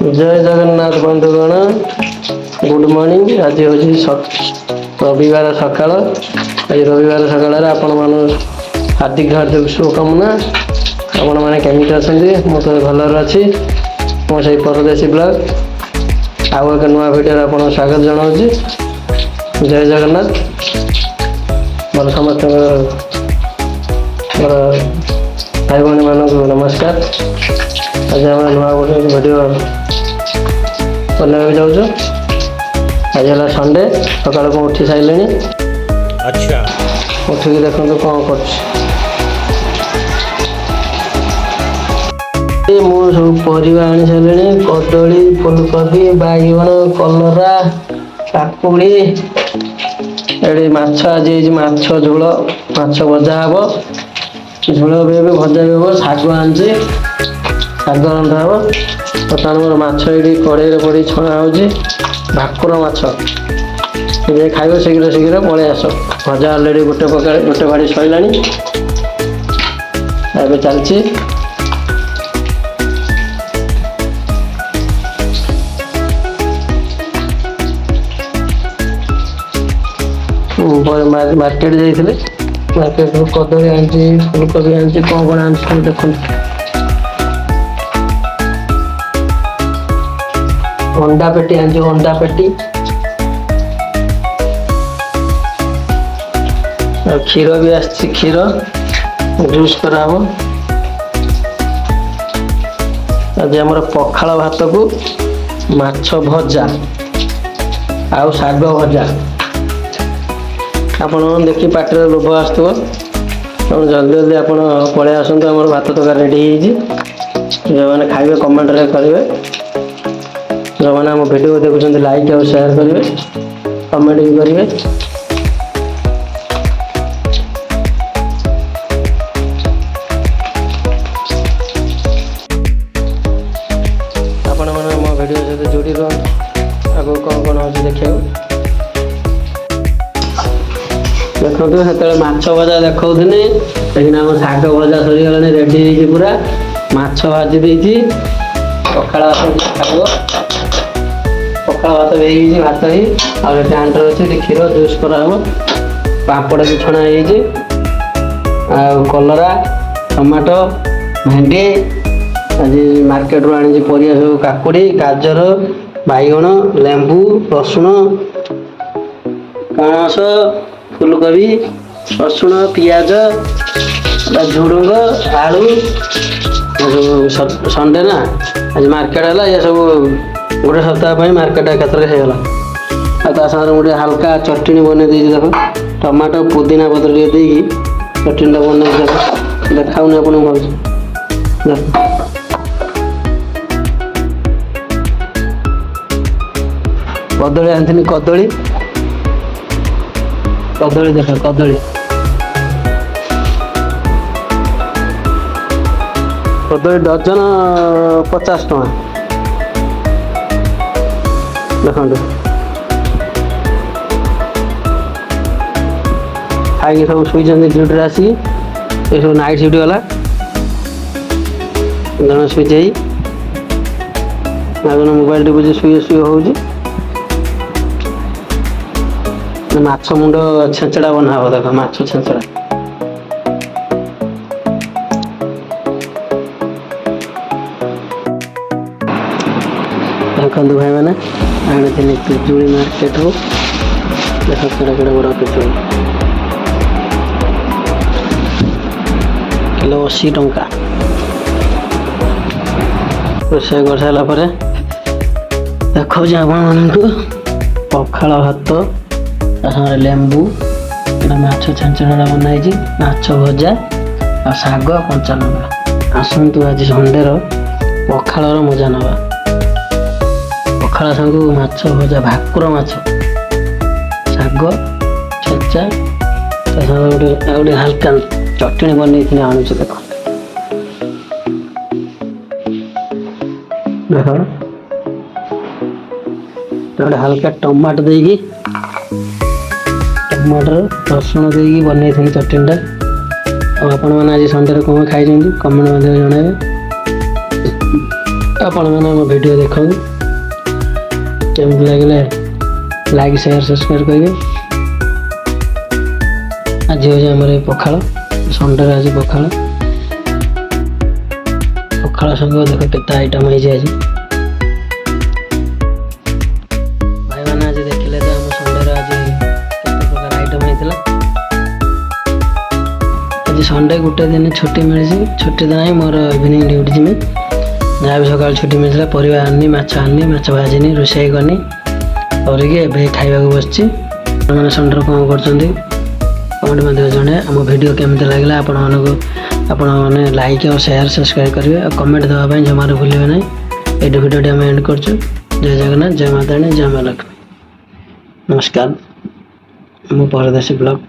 जय जगन्नाथ बंधुगण good morning. आज हूँ रविवार सकाल। आज रविवार सकाल आपण मान हार्दिक हार्दिक शुभकामना। आपण मैंने केमिटी अच्छा मुझे भलर अच्छी मो से परदेशी ब्लॉग आउ एक नुआ भिडियो आप स्वागत जनाऊँ। जय जगन्नाथ मोर समस्त भाई भाई मानक नमस्कार। आज आम नुआ गोटे भिडियो बनाइक जाऊँ। आज है संडे सकाल को उठी सारे। अच्छा उठिक देखो कौन कर सब परिवा आनी सारे। कदली फुलकोबी बैगन कलरा काकुड़ी ये माछ। आज माछ झोल माछ भजा हम झोल भी भजा भी हम। शाग आनी शाग रंधा हम। बर्तमान मोर माछ ये कड़े पड़ी छणा हो भाकुर माछ खाइब शीघ्र शीघ्र पलि आस। भजा अलरेडी गोटे बाड़ी सैला चलती। मार्केट जाइए मार्केट कदली आनी फुलकोबी आनी कौन कौन आनी देखो। अंडा पेटी आनी अंडा पेटी क्षीर भी आसी क्षीर जूस कराव। आज आम पखाल भात को माछ भजा आउ शाग भजा। आपन देखी पाटे लोभ आसो जल्दी जल्दी आप पलि आसतु। आम भात तक रेडी जो मैंने खाइबे कमेंट करेंगे। जो मैंने आम वीडियो देखुं लाइक और शेयर करेंगे कमेंट भी करेंगे। आपण मैंने मो वीडियो सहित जोड़ी रुहतु। आगे कौन कौन हो देखा देखो। से माछ भजा देखा लेकिन आम शाग भजा सरीगला रेडी पूरा। माछ भाजी देती पखाड़ भात खाइब। पखाड़ भात भी भात ही आंटर अच्छे क्षीर जूस कराव। पापड़ भी छणा कलरा टमाटो भेंडी। आज मार्केट रू आनी परिया सब काकुड़ी गाजर बैगन लेंबू रसुण पणस फुलकोबी रसुण पियाज झुड़ुंग आलू। संडे ना आज मार्केट है ये सब गोटे सप्ताह मार्केट एकाथर होगा। साथ गोटे हल्का चटनी बन देख टमाटो पुदीना पत्र दे चटनी बन देखा आप कदली आनी कदली कदली देख कदली कदली डजन 50 टका देखो। खाई सब शुई ड्यूटी आसिक ये सब नाइट ड्यूटी गला जन शुई मोबाइल टिपुची शुए शुए हो। माछ मुंड छेचड़ा बना हम देख माछ छेचड़ा। देखो भाई मैंने आनी पिजुड़ी मार्केट हो देख केड़ा केड़ा बड़ा पिजुड़ी किलो 80 टंका। रोषे कर सारापर देखो पखाल भात लेंबू माछ छेचड़ा बनाई माछ भजा आ शाग कंचा लंका। आसतु आज संडे पखाल मजा नवा। पखाल संग माछ भजा भाकुर माछ शाग छेचा गोटे हल्का चटनी बन आणु देख देख गोटे हल्का टमाटो देगी टमाटर रसुण देगी बन चटनीटा। आपण मैंने आज संडे कौन खाई कमेंट जनइबे। ଆପଣମାନେ ଆମ ଭିଡ଼ିଓ ଦେଖନ୍ତୁ, କେମିତି ଲାଗିଲେ ଲାଇକ୍ ସେୟାର ସବସ୍କ୍ରାଇବ୍ କରିବେ। ଆଜି ହେଉଛି ଆମର ଏ ପଖାଳ, ସଣ୍ଡେରେ ଆଜି ପଖାଳ ସାଙ୍ଗ ଦେଖ କେତେ ଆଇଟମ୍ ହେଇଛି ଆଜି। ଭାଇମାନେ ଆଜି ଦେଖିଲେ ତ ଆମ ସଣ୍ଡେରେ ଆଜି କେତେ ପ୍ରକାର ଆଇଟମ୍ ହେଇଥିଲା। ଆଜି ସଣ୍ଡେ ଗୋଟେ ଦିନ ଛୁଟି ମିଳିଛି, ଛୁଟି ତ ନାହିଁ, ମୋର ଇଭିନିଂ ଡ୍ୟୁଟି ଯିବି। ଯାହା ବି ସକାଳୁ ଛୁଟି ମିଳିଥିଲା, ପରିବା ଆଣିନି, ମାଛ ଭାଜିନି, ରୋଷେଇ କରିନି, କରିକି ଏବେ ଖାଇବାକୁ ବସିଛି। ଆପଣମାନେ ସଣ୍ଡେରେ କ'ଣ କରୁଛନ୍ତି କମେଣ୍ଟ ମଧ୍ୟ ଜଣେ। ଆମ ଭିଡ଼ିଓ କେମିତି ଲାଗିଲା ଆପଣମାନେ ଲାଇକ୍ ଆଉ ସେୟାର ସବସ୍କ୍ରାଇବ୍ କରିବେ, ଆଉ କମେଣ୍ଟ ଦେବା ପାଇଁ ଜମାରୁ ଭୁଲିବେ ନାହିଁ। ଏଇଠି ଭିଡ଼ିଓଟି ଆମେ ଏଣ୍ଡ କରୁଛୁ। ଜୟ ଜଗନ୍ନାଥ, ଜୟ ମାତାରାଣୀ, ଜୟ ମା ଲକ୍ଷ୍ମୀ। ନମସ୍କାର। ମୁଁ ପରଦେଶୀ ବ୍ଲଗ୍